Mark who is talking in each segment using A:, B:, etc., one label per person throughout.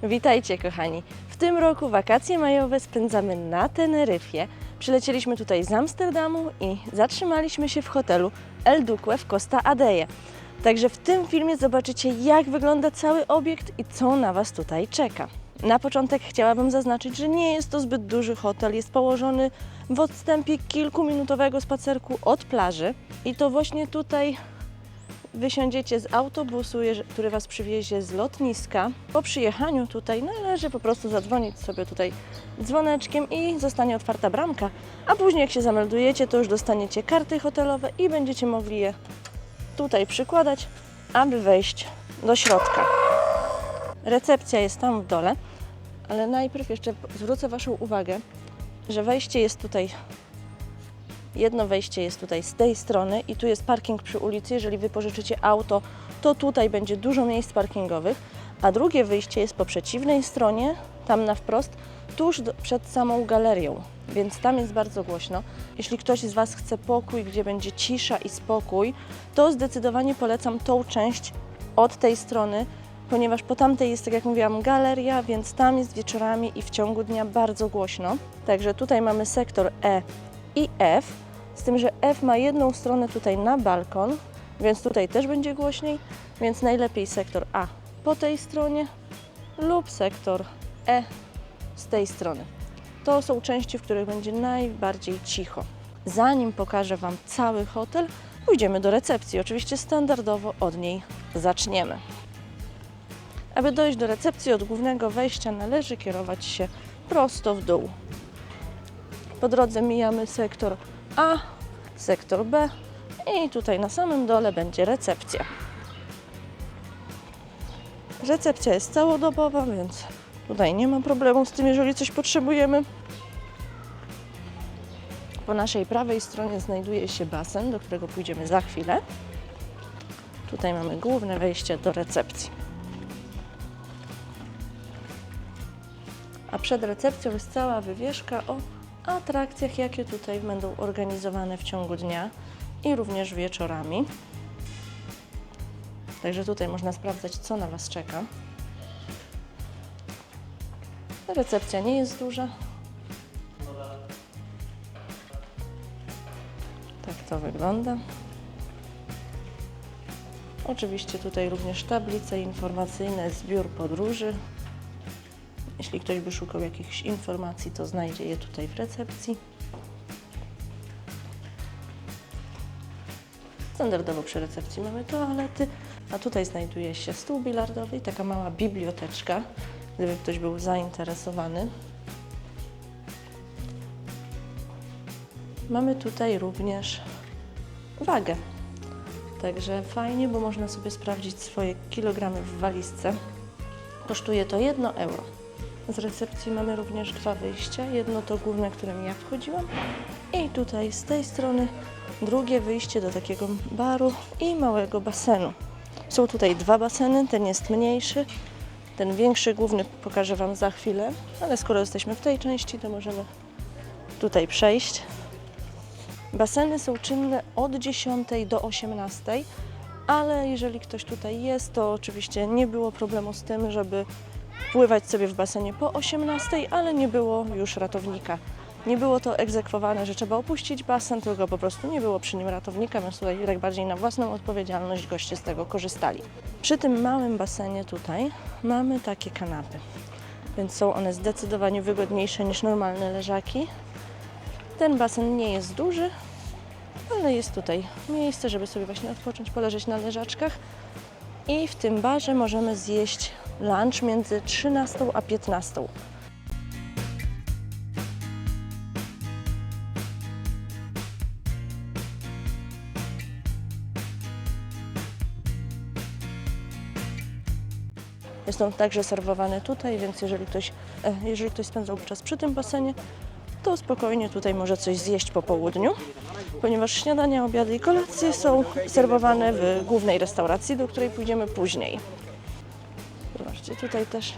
A: Witajcie kochani! W tym roku wakacje majowe spędzamy na Teneryfie. Przylecieliśmy tutaj z Amsterdamu i zatrzymaliśmy się w hotelu El Duque w Costa Adeje. Także w tym filmie zobaczycie, jak wygląda cały obiekt i co na Was tutaj czeka. Na początek chciałabym zaznaczyć, że nie jest to zbyt duży hotel. Jest położony w odstępie kilkuminutowego spacerku od plaży i to właśnie tutaj wysiądziecie z autobusu, który Was przywiezie z lotniska. Po przyjechaniu tutaj należy po prostu zadzwonić sobie tutaj dzwoneczkiem i zostanie otwarta bramka, a później jak się zameldujecie, to już dostaniecie karty hotelowe i będziecie mogli je tutaj przykładać, aby wejść do środka. Recepcja jest tam w dole, ale najpierw jeszcze zwrócę Waszą uwagę, że wejście jest tutaj. Jedno wejście jest tutaj z tej strony i tu jest parking przy ulicy. Jeżeli wypożyczycie auto, to tutaj będzie dużo miejsc parkingowych, a drugie wyjście jest po przeciwnej stronie, tam na wprost, tuż przed samą galerią, więc tam jest bardzo głośno. Jeśli ktoś z Was chce pokój, gdzie będzie cisza i spokój, to zdecydowanie polecam tą część od tej strony, ponieważ po tamtej jest, tak jak mówiłam, galeria, więc tam jest wieczorami i w ciągu dnia bardzo głośno. Także tutaj mamy sektor E i F, z tym, że F ma jedną stronę tutaj na balkon, więc tutaj też będzie głośniej, więc najlepiej sektor A po tej stronie lub sektor E z tej strony. To są części, w których będzie najbardziej cicho. Zanim pokażę Wam cały hotel, pójdziemy do recepcji. Oczywiście standardowo od niej zaczniemy. Aby dojść do recepcji od głównego wejścia należy kierować się prosto w dół. Po drodze mijamy sektor A, sektor B i tutaj na samym dole będzie recepcja. Recepcja jest całodobowa, więc tutaj nie ma problemu z tym, jeżeli coś potrzebujemy. Po naszej prawej stronie znajduje się basen, do którego pójdziemy za chwilę. Tutaj mamy główne wejście do recepcji. A przed recepcją jest cała wywieszka o atrakcjach, jakie tutaj będą organizowane w ciągu dnia i również wieczorami. Także tutaj można sprawdzać, co na Was czeka. Recepcja nie jest duża. Tak to wygląda. Oczywiście tutaj również tablice informacyjne z biur podróży. Jeśli ktoś by szukał jakichś informacji, to znajdzie je tutaj w recepcji. Standardowo przy recepcji mamy toalety, a tutaj znajduje się stół bilardowy i taka mała biblioteczka, gdyby ktoś był zainteresowany. Mamy tutaj również wagę, także fajnie, bo można sobie sprawdzić swoje kilogramy w walizce. Kosztuje to 1 euro. Z recepcji mamy również 2 wyjścia. Jedno to główne, którym ja wchodziłam i tutaj z tej strony drugie wyjście do takiego baru i małego basenu. Są tutaj 2 baseny, ten jest mniejszy, ten większy, główny pokażę Wam za chwilę, ale skoro jesteśmy w tej części, to możemy tutaj przejść. Baseny są czynne od 10 do 18, ale jeżeli ktoś tutaj jest, to oczywiście nie było problemu z tym, żeby pływać sobie w basenie po 18, ale nie było już ratownika. Nie było to egzekwowane, że trzeba opuścić basen, tylko po prostu nie było przy nim ratownika, więc tutaj tak bardziej na własną odpowiedzialność goście z tego korzystali. Przy tym małym basenie tutaj mamy takie kanapy, więc są one zdecydowanie wygodniejsze niż normalne leżaki. Ten basen nie jest duży, ale jest tutaj miejsce, żeby sobie właśnie odpocząć, poleżeć na leżaczkach. I w tym barze możemy zjeść lunch między 13 a 15. Jest on także serwowany tutaj, więc jeżeli ktoś spędzał czas przy tym basenie, to spokojnie tutaj może coś zjeść po południu, ponieważ śniadania, obiady i kolacje są serwowane w głównej restauracji, do której pójdziemy później. Zobaczcie, tutaj też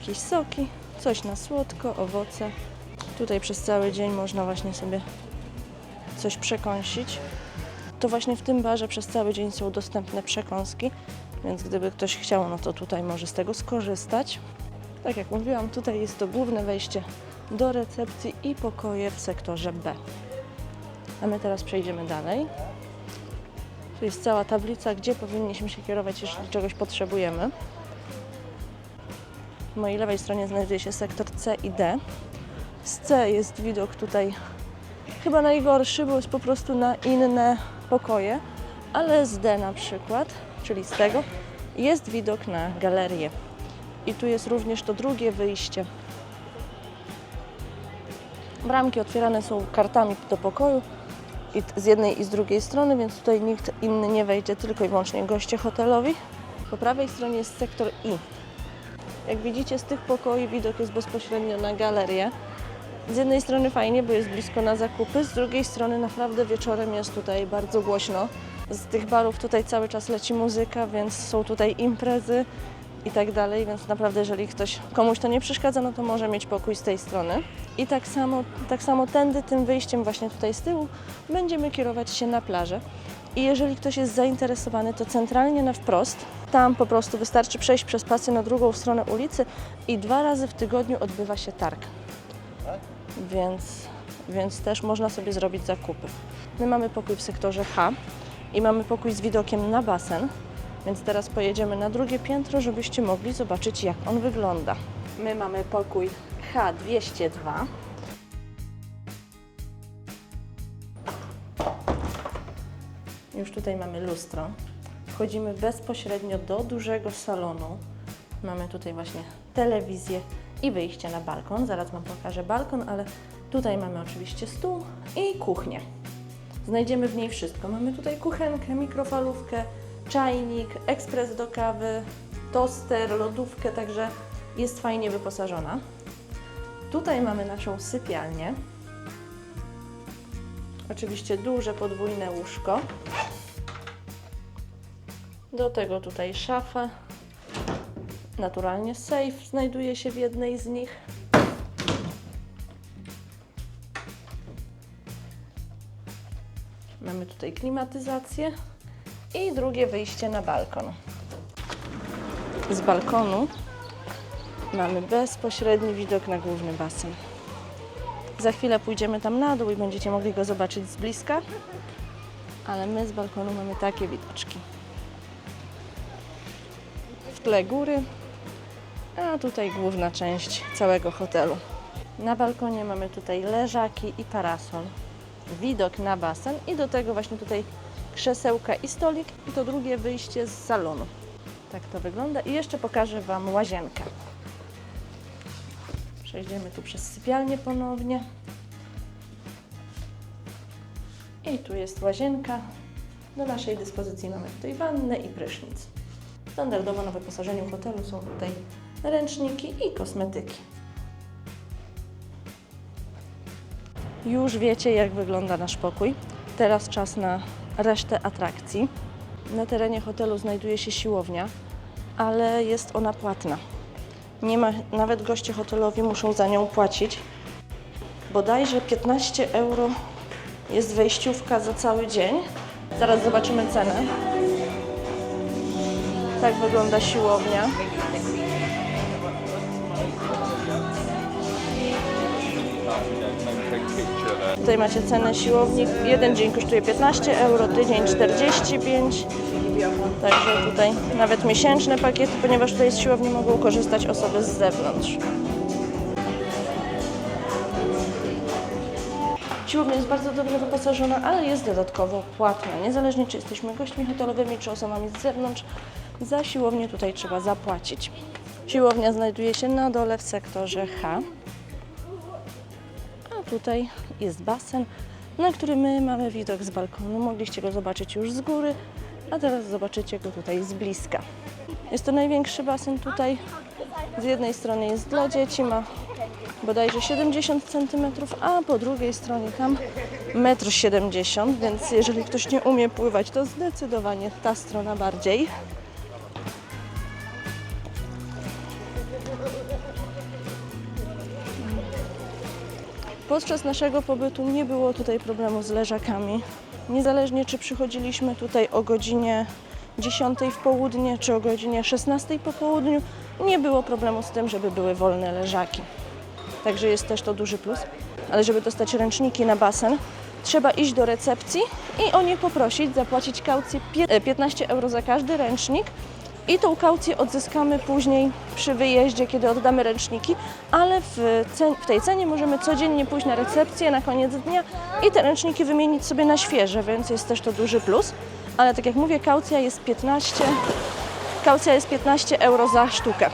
A: jakieś soki, coś na słodko, owoce. Tutaj przez cały dzień można właśnie sobie coś przekąsić. To właśnie w tym barze przez cały dzień są dostępne przekąski więc gdyby ktoś chciał, no to tutaj może z tego skorzystać. Tak jak mówiłam, tutaj jest to główne wejście do recepcji i pokoje w sektorze B. A my teraz przejdziemy dalej. Tu jest cała tablica, gdzie powinniśmy się kierować, jeśli czegoś potrzebujemy. Po mojej lewej stronie znajduje się sektor C i D. Z C jest widok tutaj chyba najgorszy, bo jest po prostu na inne pokoje, ale z D na przykład, czyli z tego, jest widok na galerię. I tu jest również to drugie wyjście. Bramki otwierane są kartami do pokoju i z jednej i z drugiej strony, więc tutaj nikt inny nie wejdzie, tylko i wyłącznie goście hotelowi. Po prawej stronie jest sektor I. Jak widzicie, z tych pokoi widok jest bezpośrednio na galerię. Z jednej strony fajnie, bo jest blisko na zakupy, z drugiej strony naprawdę wieczorem jest tutaj bardzo głośno. Z tych barów tutaj cały czas leci muzyka, więc są tutaj imprezy i tak dalej, więc naprawdę jeżeli komuś to nie przeszkadza, no to może mieć pokój z tej strony. I tak samo tędy, tym wyjściem właśnie tutaj z tyłu będziemy kierować się na plażę. I jeżeli ktoś jest zainteresowany, to centralnie na wprost, tam po prostu wystarczy przejść przez pasy na drugą stronę ulicy i 2 razy w tygodniu odbywa się targ. Więc też można sobie zrobić zakupy. My mamy pokój w sektorze H i mamy pokój z widokiem na basen, więc teraz pojedziemy na drugie piętro, żebyście mogli zobaczyć, jak on wygląda. My mamy pokój H202. Już tutaj mamy lustro. Wchodzimy bezpośrednio do dużego salonu. Mamy tutaj właśnie telewizję i wyjście na balkon. Zaraz Wam pokażę balkon, ale tutaj mamy oczywiście stół i kuchnię. Znajdziemy w niej wszystko. Mamy tutaj kuchenkę, mikrofalówkę, czajnik, ekspres do kawy, toster, lodówkę, także jest fajnie wyposażona. Tutaj mamy naszą sypialnię. Oczywiście duże podwójne łóżko. Do tego tutaj szafa. Naturalnie sejf znajduje się w jednej z nich. Mamy tutaj klimatyzację i drugie wyjście na balkon. Z balkonu mamy bezpośredni widok na główny basen. Za chwilę pójdziemy tam na dół i będziecie mogli go zobaczyć z bliska, ale my z balkonu mamy takie widoczki. W tle góry, a tutaj główna część całego hotelu. Na balkonie mamy tutaj leżaki i parasol. Widok na basen i do tego właśnie tutaj krzesełka i stolik i to drugie wyjście z salonu. Tak to wygląda i jeszcze pokażę Wam łazienkę. Przejdziemy tu przez sypialnię ponownie. I tu jest łazienka. Do naszej dyspozycji mamy tutaj wannę i prysznic. Standardowo na wyposażeniu hotelu są tutaj ręczniki i kosmetyki. Już wiecie, jak wygląda nasz pokój. Teraz czas na resztę atrakcji. Na terenie hotelu znajduje się siłownia, ale jest ona płatna. Nie ma, nawet goście hotelowi muszą za nią płacić. Bodajże 15 € jest wejściówka za cały dzień. Zaraz zobaczymy cenę. Tak wygląda siłownia. Tutaj macie cenę siłowni. Jeden dzień kosztuje 15 €, tydzień 45. Także tutaj nawet miesięczne pakiety, ponieważ tutaj z siłowni mogą korzystać osoby z zewnątrz. Siłownia jest bardzo dobrze wyposażona, ale jest dodatkowo płatna. Niezależnie czy jesteśmy gośćmi hotelowymi, czy osobami z zewnątrz, za siłownię tutaj trzeba zapłacić. Siłownia znajduje się na dole w sektorze H. A tutaj jest basen, na który my mamy widok z balkonu. Mogliście go zobaczyć już z góry, a teraz zobaczycie go tutaj z bliska. Jest to największy basen tutaj. Z jednej strony jest dla dzieci, ma bodajże 70 cm, a po drugiej stronie tam 1,70 m, więc jeżeli ktoś nie umie pływać, to zdecydowanie ta strona bardziej. Podczas naszego pobytu nie było tutaj problemu z leżakami. Niezależnie czy przychodziliśmy tutaj o godzinie 10 w południe czy o godzinie 16 po południu nie było problemu z tym, żeby były wolne leżaki. Także jest też to duży plus. Ale żeby dostać ręczniki na basen, trzeba iść do recepcji i o nie poprosić, zapłacić kaucję 15 € za każdy ręcznik i tą kaucję odzyskamy później przy wyjeździe, kiedy oddamy ręczniki, ale w tej cenie możemy codziennie pójść na recepcję na koniec dnia i te ręczniki wymienić sobie na świeże, więc jest też to duży plus. Ale tak jak mówię, kaucja jest 15 € za sztukę.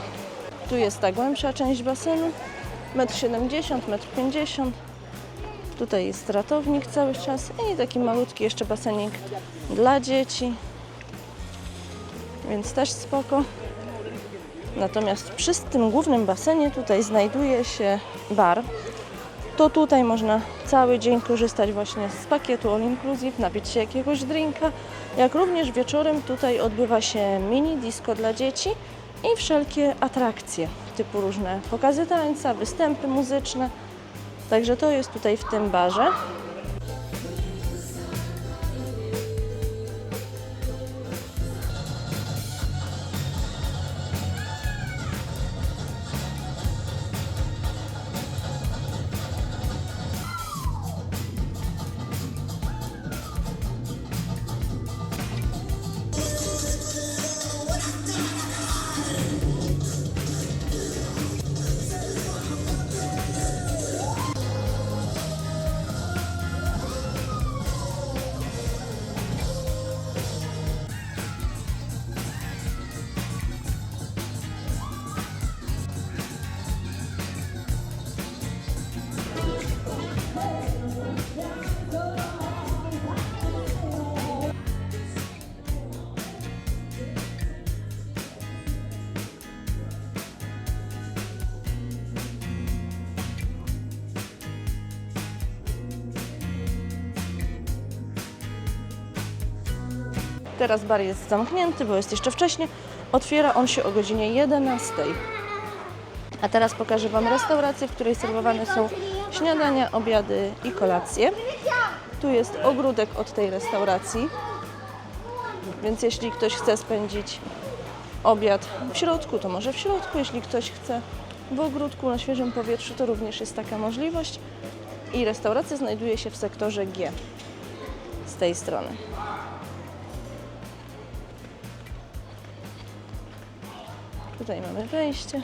A: Tu jest ta głębsza część basenu, 1,70 m, 1,50 m. Tutaj jest ratownik cały czas i taki malutki jeszcze basenik dla dzieci, więc też spoko. Natomiast przy tym głównym basenie tutaj znajduje się bar. To tutaj można cały dzień korzystać właśnie z pakietu All Inclusive, napić się jakiegoś drinka, jak również wieczorem tutaj odbywa się mini disco dla dzieci i wszelkie atrakcje, typu różne pokazy tańca, występy muzyczne. Także to jest tutaj w tym barze. Teraz bar jest zamknięty, bo jest jeszcze wcześnie. Otwiera on się o godzinie 11. A teraz pokażę Wam restaurację, w której serwowane są śniadania, obiady i kolacje. Tu jest ogródek od tej restauracji, więc jeśli ktoś chce spędzić obiad w środku, to może w środku. Jeśli ktoś chce w ogródku na świeżym powietrzu, to również jest taka możliwość. I restauracja znajduje się w sektorze G z tej strony. Tutaj mamy wejście.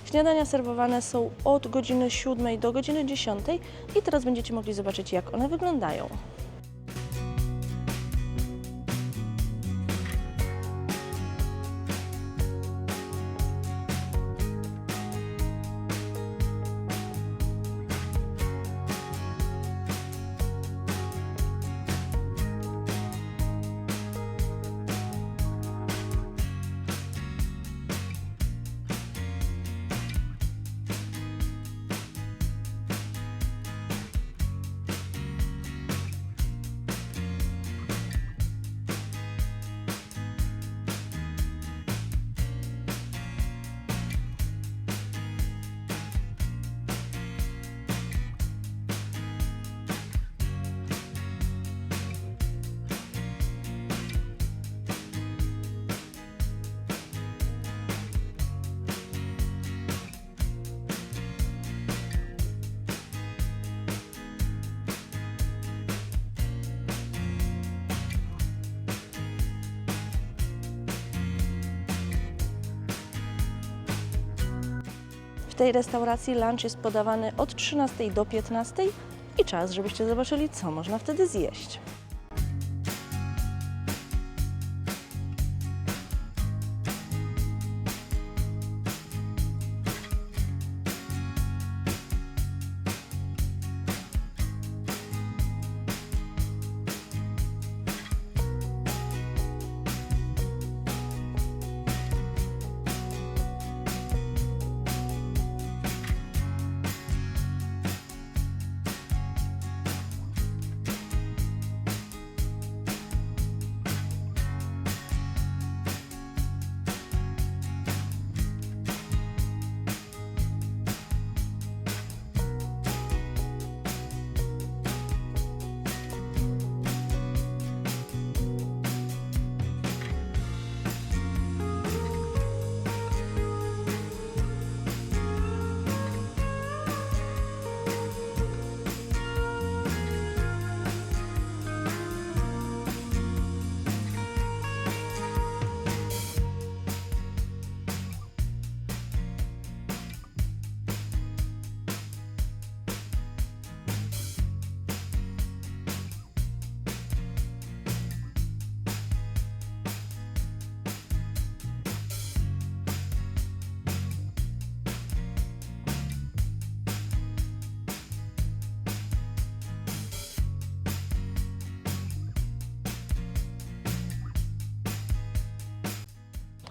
A: Śniadania serwowane są od godziny 7 do godziny 10 i teraz będziecie mogli zobaczyć, jak one wyglądają. W tej restauracji lunch jest podawany od 13 do 15 i czas, żebyście zobaczyli, co można wtedy zjeść.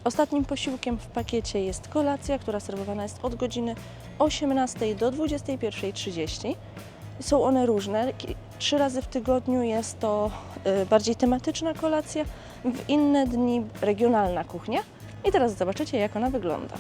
A: Ostatnim posiłkiem w pakiecie jest kolacja, która serwowana jest od godziny 18 do 21:30. Są one różne. 3 razy w tygodniu jest to bardziej tematyczna kolacja, w inne dni regionalna kuchnia. I teraz zobaczycie, jak ona wygląda.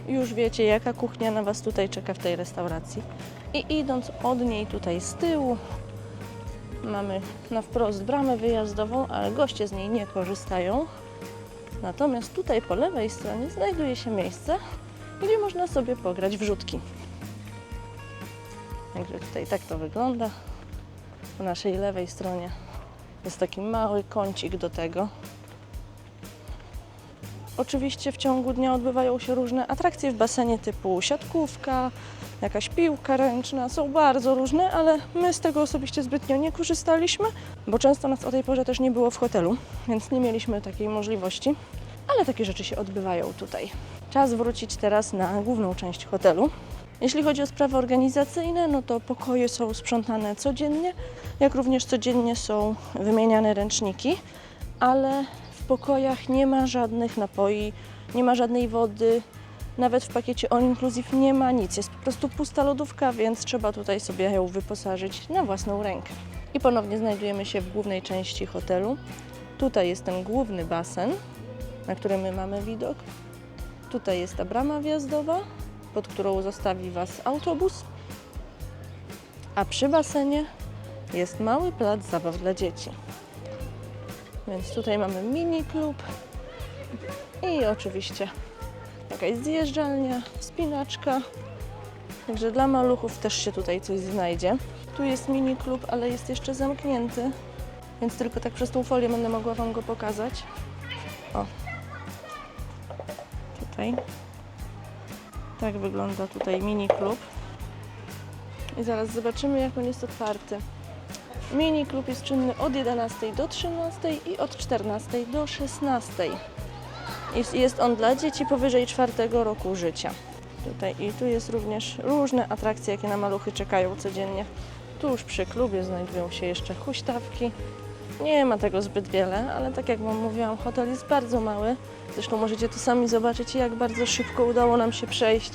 A: Już wiecie, jaka kuchnia na Was tutaj czeka w tej restauracji. I idąc od niej tutaj z tyłu, mamy na wprost bramę wyjazdową, ale goście z niej nie korzystają. Natomiast tutaj po lewej stronie znajduje się miejsce, gdzie można sobie pograć w rzutki. Także tutaj tak to wygląda. Po naszej lewej stronie jest taki mały kącik do tego. Oczywiście w ciągu dnia odbywają się różne atrakcje w basenie typu siatkówka, jakaś piłka ręczna. Są bardzo różne, ale my z tego osobiście zbytnio nie korzystaliśmy, bo często nas o tej porze też nie było w hotelu, więc nie mieliśmy takiej możliwości. Ale takie rzeczy się odbywają tutaj. Czas wrócić teraz na główną część hotelu. Jeśli chodzi o sprawy organizacyjne, no to pokoje są sprzątane codziennie, jak również codziennie są wymieniane ręczniki, ale w pokojach nie ma żadnych napoi, nie ma żadnej wody, nawet w pakiecie All Inclusive nie ma nic, jest po prostu pusta lodówka, więc trzeba tutaj sobie ją wyposażyć na własną rękę. I ponownie znajdujemy się w głównej części hotelu. Tutaj jest ten główny basen, na który my mamy widok. Tutaj jest ta brama wjazdowa, pod którą zostawi Was autobus, a przy basenie jest mały plac zabaw dla dzieci. Więc tutaj mamy mini klub i oczywiście jakaś zjeżdżalnia, wspinaczka. Także dla maluchów też się tutaj coś znajdzie. Tu jest mini klub, ale jest jeszcze zamknięty, więc tylko tak przez tą folię będę mogła Wam go pokazać. O, tutaj. Tak wygląda tutaj mini klub. I zaraz zobaczymy, jak on jest otwarty. Mini klub jest czynny od 11 do 13 i od 14 do 16. Jest on dla dzieci powyżej 4 roku życia. Tu jest również różne atrakcje, jakie na maluchy czekają codziennie. Tuż przy klubie znajdują się jeszcze huśtawki. Nie ma tego zbyt wiele, ale tak jak Wam mówiłam, hotel jest bardzo mały. Zresztą możecie to sami zobaczyć, jak bardzo szybko udało nam się przejść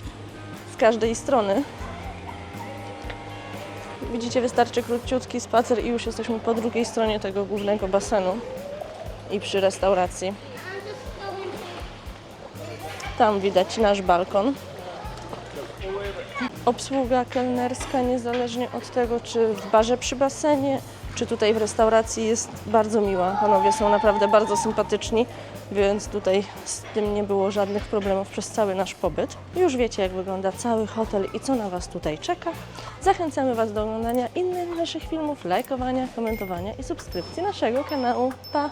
A: z każdej strony. Widzicie, wystarczy króciutki spacer i już jesteśmy po drugiej stronie tego głównego basenu i przy restauracji. Tam widać nasz balkon. Obsługa kelnerska, niezależnie od tego, czy w barze przy basenie, czy tutaj w restauracji, jest bardzo miła. Panowie są naprawdę bardzo sympatyczni, więc tutaj z tym nie było żadnych problemów przez cały nasz pobyt. Już wiecie, jak wygląda cały hotel i co na Was tutaj czeka. Zachęcamy Was do oglądania innych naszych filmów, lajkowania, komentowania i subskrypcji naszego kanału. Pa!